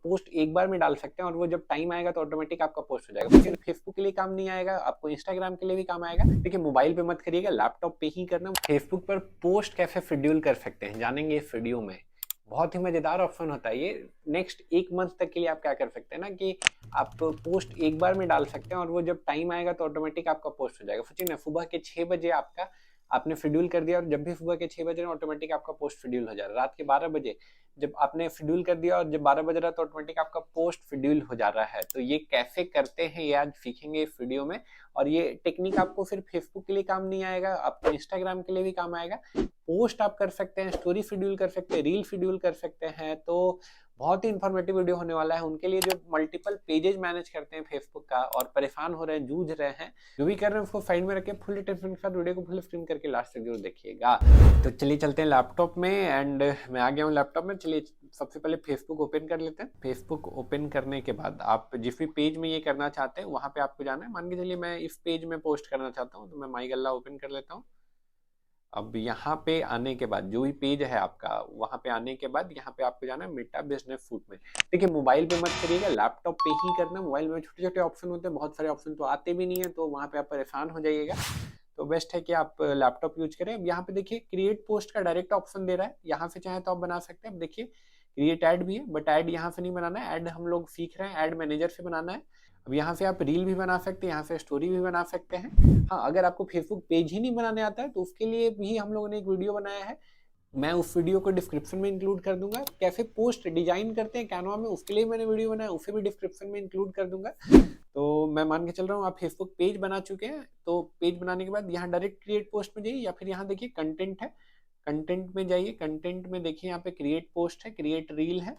Post एक बार में डाल सकते हैं और वो जब टाइम आएगा तो ऑटोमेटिक आपका पोस्ट हो जाएगा। सिर्फ फेसबुक के लिए काम नहीं आएगा, आपको इंस्टाग्राम के लिए भी काम आएगा। देखिए मोबाइल पे मत करिएगा, लैपटॉप पे ही करना। फेसबुक पर पोस्ट कैसे शेड्यूल कर सकते हैं जानेंगे इस वीडियो में। बहुत ही मजेदार ऑप्शन होता है ये। नेक्स्ट एक मंथ तक के लिए आप क्या कर सकते हैं ना कि आप पोस्ट एक बार में डाल सकते हैं और वो जब टाइम आएगा तो ऑटोमेटिक आपका पोस्ट हो जाएगा। सोचिए ना, सुबह के 6 बजे आपका आपने शेड्यूल कर दिया और जब भी सुबह के 6 बजे ऑटोमेटिक आपका पोस्ट शेड्यूल हो जा रहा है। रात के 12 बजे जब आपने शेड्यूल कर दिया और जब 12 बज रहा है तो ऑटोमेटिक आपका पोस्ट शेड्यूल हो जा रहा है। तो ये कैसे करते हैं ये आज सीखेंगे इस वीडियो में। और ये टेक्निक आपको सिर्फ फेसबुक के लिए काम नहीं आएगा, आपको इंस्टाग्राम के लिए भी काम आएगा। पोस्ट आप कर सकते हैं, स्टोरी शेड्यूल कर सकते हैं, रील शेड्यूल कर सकते हैं। तो बहुत ही इंफॉर्मेटिव वीडियो होने वाला है उनके लिए जो मल्टीपल पेजेस मैनेज करते हैं फेसबुक का और परेशान हो रहे हैं, जूझ रहे हैं। जो भी कर रहे हैं उसको साइड में रखे, फुल अटेंशन के साथ वीडियो को फुल स्क्रीन करके लास्ट तक जरूर देखिएगा। तो चलिए चलते हैं लैपटॉप में एंड मैं आ गया हूँ लैपटॉप में। चलिए सबसे पहले फेसबुक ओपन कर लेते हैं। फेसबुक ओपन करने के बाद आप जिस भी पेज में ये करना चाहते हैं वहां पे आपको जाना है। मान के चलिए मैं इस पेज में पोस्ट करना चाहता हूँ तो मैं माई गल्ला ओपन कर लेता हूँ। अब यहाँ पे आने के बाद जो भी पेज है आपका वहां पे आने के बाद यहाँ पे आपको जाना है मेटा बिजनेस सूट में। देखिए मोबाइल पे मत करिएगा, लैपटॉप पे ही करना। मोबाइल में छोटे छोटे ऑप्शन होते हैं, बहुत सारे ऑप्शन तो आते भी नहीं है, तो वहां पे आप परेशान हो जाइएगा। तो बेस्ट है कि आप लैपटॉप यूज करें। अब यहाँ पे देखिए क्रिएट पोस्ट का डायरेक्ट ऑप्शन दे रहा है, यहाँ से चाहे तो आप बना सकते हैं। अब देखिए क्रिएट ऐड भी है बट ऐड यहाँ से नहीं बनाना है, ऐड हम लोग सीख रहे हैं, ऐड मैनेजर से बनाना है। अब यहाँ से आप रील भी बना सकते हैं, यहाँ से स्टोरी भी बना सकते हैं। हाँ, अगर आपको फेसबुक पेज ही नहीं बनाने आता है तो उसके लिए भी हम लोगों ने एक वीडियो बनाया है, मैं उस वीडियो को डिस्क्रिप्शन में इंक्लूड कर दूंगा। कैसे पोस्ट डिजाइन करते हैं कैनवा में उसके लिए मैंने वीडियो बनाया, उसे भी डिस्क्रिप्शन में इंक्लूड कर दूंगा। तो मैं मान के चल रहा हूँ आप फेसबुक पेज बना चुके हैं। तो पेज बनाने के बाद यहाँ डायरेक्ट क्रिएट पोस्ट में जाइए या फिर यहाँ देखिए कंटेंट है, कंटेंट में जाइए। कंटेंट में देखिए यहाँ पे क्रिएट पोस्ट है, क्रिएट रील है,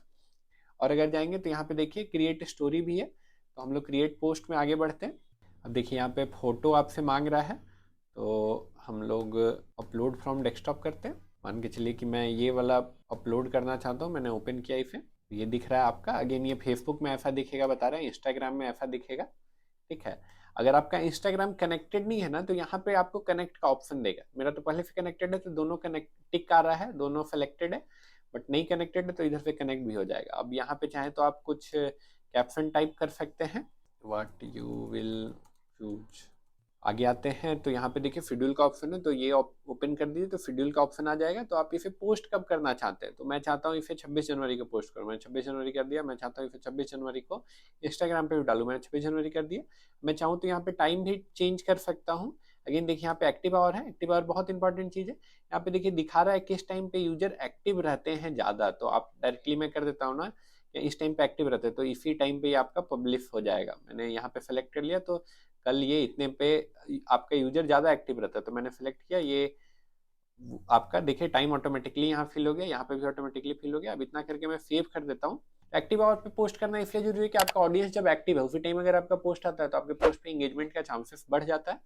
और अगर जाएंगे तो यहाँ पे देखिए क्रिएट स्टोरी भी है। तो हम लोग क्रिएट पोस्ट में आगे बढ़ते हैं। अब देखिए यहाँ पे फोटो आपसे मांग रहा है तो हम लोग अपलोड फ्रॉम डेस्कटॉप करते हैं। मान के चलिए कि मैं ये वाला अपलोड करना चाहता हूँ, मैंने ओपन किया इसे, ये दिख रहा है आपका। अगेन ये फेसबुक में ऐसा दिखेगा बता रहे हैं, इंस्टाग्राम में ऐसा दिखेगा, ठीक है। अगर आपका इंस्टाग्राम कनेक्टेड नहीं है ना तो यहाँ पे आपको कनेक्ट का ऑप्शन देगा। मेरा तो पहले से कनेक्टेड है तो दोनों कनेक्ट टिक आ रहा है, दोनों सेलेक्टेड है। बट नहीं कनेक्टेड है तो इधर से कनेक्ट भी हो जाएगा। अब यहाँ पे चाहे तो आप कुछ कैप्शन टाइप कर सकते हैं, व्हाट यू विल चूज। आगे आते हैं तो यहाँ पे देखिए शेड्यूल का ऑप्शन है, तो ये ओपन कर दीजिए तो शेड्यूल का ऑप्शन आ जाएगा। तो आप इसे पोस्ट कब करना चाहते हैं, तो मैं चाहता हूँ इसे 26 जनवरी को पोस्ट करूँ, मैंने 26 जनवरी कर दिया। मैं चाहता हूँ इसे 26 जनवरी को इंस्टाग्राम पे भी डालूँ, मैंने 26 जनवरी कर दिया। मैं चाहूँ तो यहाँ पे टाइम भी चेंज कर सकता हूँ। अगेन देखिए यहाँ पे एक्टिव आवर है, एक्टिव आवर बहुत इंपॉर्टेंट चीज है। यहाँ पे देखिए दिखा रहा है किस टाइम पे यूजर एक्टिव रहते हैं ज्यादा, तो आप डायरेक्टली मैं कर देता हूँ ना इस टाइम पे एक्टिव रहते हैं तो इसी टाइम पे ये आपका पब्लिश हो जाएगा। मैंने यहाँ पे सेलेक्ट कर लिया तो कल ये इतने पे आपका यूजर ज्यादा एक्टिव रहता है, तो मैंने सेलेक्ट किया। ये आपका देखिए टाइम ऑटोमेटिकली यहाँ फिल हो गया, यहाँ पे भी ऑटोमेटिकली फिल हो गया। अब इतना करके मैं सेव कर देता हूँ। एक्टिव आवर पे पोस्ट करना इसलिए जरूरी है कि आपका ऑडियंस जब एक्टिव है उसी टाइम अगर आपका पोस्ट आता है तो आपके पोस्ट पे एंगेजमेंट का चांसेस बढ़ जाता है।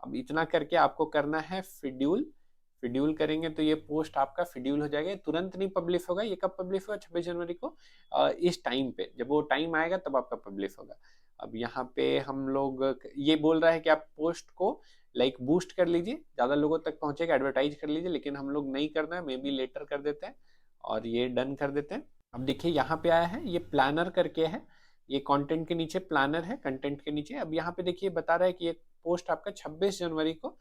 अब इतना करके आपको करना है शेड्यूल। शेड्यूल करेंगे तो ये पोस्ट आपका शेड्यूल हो जाएगा, तुरंत नहीं पब्लिश होगा। ये कब पब्लिश होगा, 26 जनवरी को इस टाइम पे, जब वो टाइम आएगा तब आपका पब्लिश होगा। अब यहाँ पे हम लोग ये बोल रहा है कि आप पोस्ट को लाइक बूस्ट कर लीजिए, ज्यादा लोगों तक पहुंचेगा, एडवर्टाइज कर लीजिए, लेकिन हम लोग नहीं करना है, मे बी लेटर कर देते हैं और ये डन कर देते हैं। अब देखिए यहाँ पे आया है, ये प्लानर करके है, ये कंटेंट के नीचे प्लानर है, कंटेंट के नीचे। अब यहाँ पे देखिए बता रहा है कि ये पोस्ट आपका 26 जनवरी को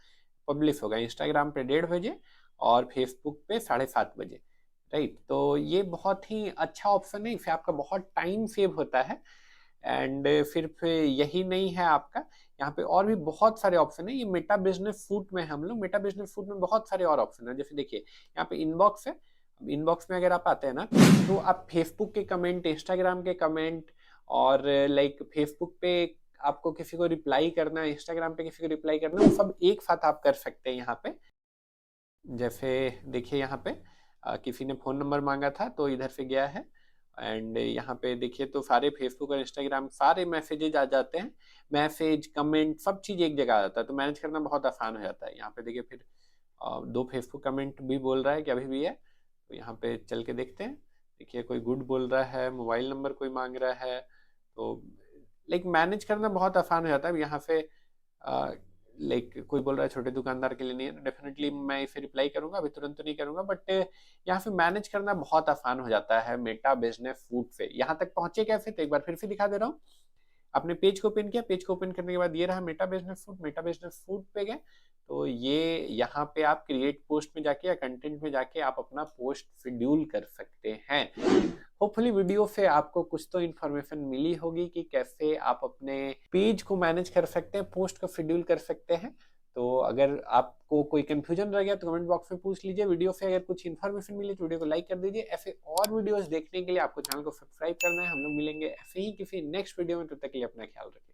पब्लिश होगा, इंस्टाग्राम पे 1:30 बजे और फेसबुक पे 7:30 बजे, राइट। तो ये बहुत ही अच्छा ऑप्शन है, इससे आपका बहुत टाइम सेव होता है। एंड सिर्फ यही नहीं है आपका, यहाँ पे और भी बहुत सारे ऑप्शन है। ये मेटा बिजनेस सूट में हम लोग, मेटा बिजनेस सूट में बहुत सारे और ऑप्शन है। जैसे देखिए यहाँ पे इनबॉक्स है, इनबॉक्स में अगर आप आते हैं ना तो आप फेसबुक के कमेंट, इंस्टाग्राम के कमेंट और लाइक फेसबुक पे आपको किसी को रिप्लाई करना है, इंस्टाग्राम पे किसी को रिप्लाई करना है, वो सब एक साथ आप कर सकते हैं यहाँ पे। जैसे देखिए यहाँ पे किसी ने फोन नंबर मांगा था तो इधर से गया है। एंड यहाँ पे देखिए तो सारे फेसबुक और इंस्टाग्राम सारे मैसेजेज आ जाते हैं, मैसेज कमेंट सब चीज एक जगह आ जाता है, तो मैनेज करना बहुत आसान हो जाता है। यहाँ पे देखिए फिर 2 फेसबुक कमेंट भी बोल रहा है कि अभी भी है, तो यहाँ पे चल के देखते हैं। देखिए कोई गुड बोल रहा है, मोबाइल नंबर कोई मांग रहा है, तो लाइक मैनेज करना बहुत आसान हो जाता है। यहाँ से लाइक कोई बोल रहा है छोटे दुकानदार के लिए नहीं है, डेफिनेटली मैं इसे रिप्लाई करूंगा, अभी तुरंत तो नहीं करूंगा, बट यहाँ पे मैनेज करना बहुत आसान हो जाता है मेटा बिजनेस फूड पे। यहाँ तक पहुंचे कैसे, तो एक बार फिर से दिखा दे रहा हूँ। आपने पेज को ओपन किया, पेज को ओपन करने के बाद ये रहा Meta business food, Meta business food पे गए तो ये यहाँ पे आप क्रिएट पोस्ट में जाके या कंटेंट में जाके आप अपना पोस्ट शेड्यूल कर सकते हैं। होपफुली वीडियो से आपको कुछ तो इन्फॉर्मेशन मिली होगी कि कैसे आप अपने पेज को मैनेज कर सकते हैं, पोस्ट को शेड्यूल कर सकते हैं। तो अगर आपको कोई कंफ्यूजन रह गया तो कमेंट बॉक्स में पूछ लीजिए। वीडियो से अगर कुछ इन्फॉर्मेशन मिली तो वीडियो को लाइक कर दीजिए। ऐसे और वीडियोस देखने के लिए आपको चैनल को सब्सक्राइब करना है। हम लोग मिलेंगे ऐसे ही किसी नेक्स्ट वीडियो में, तब तक के लिए अपना ख्याल रखिए।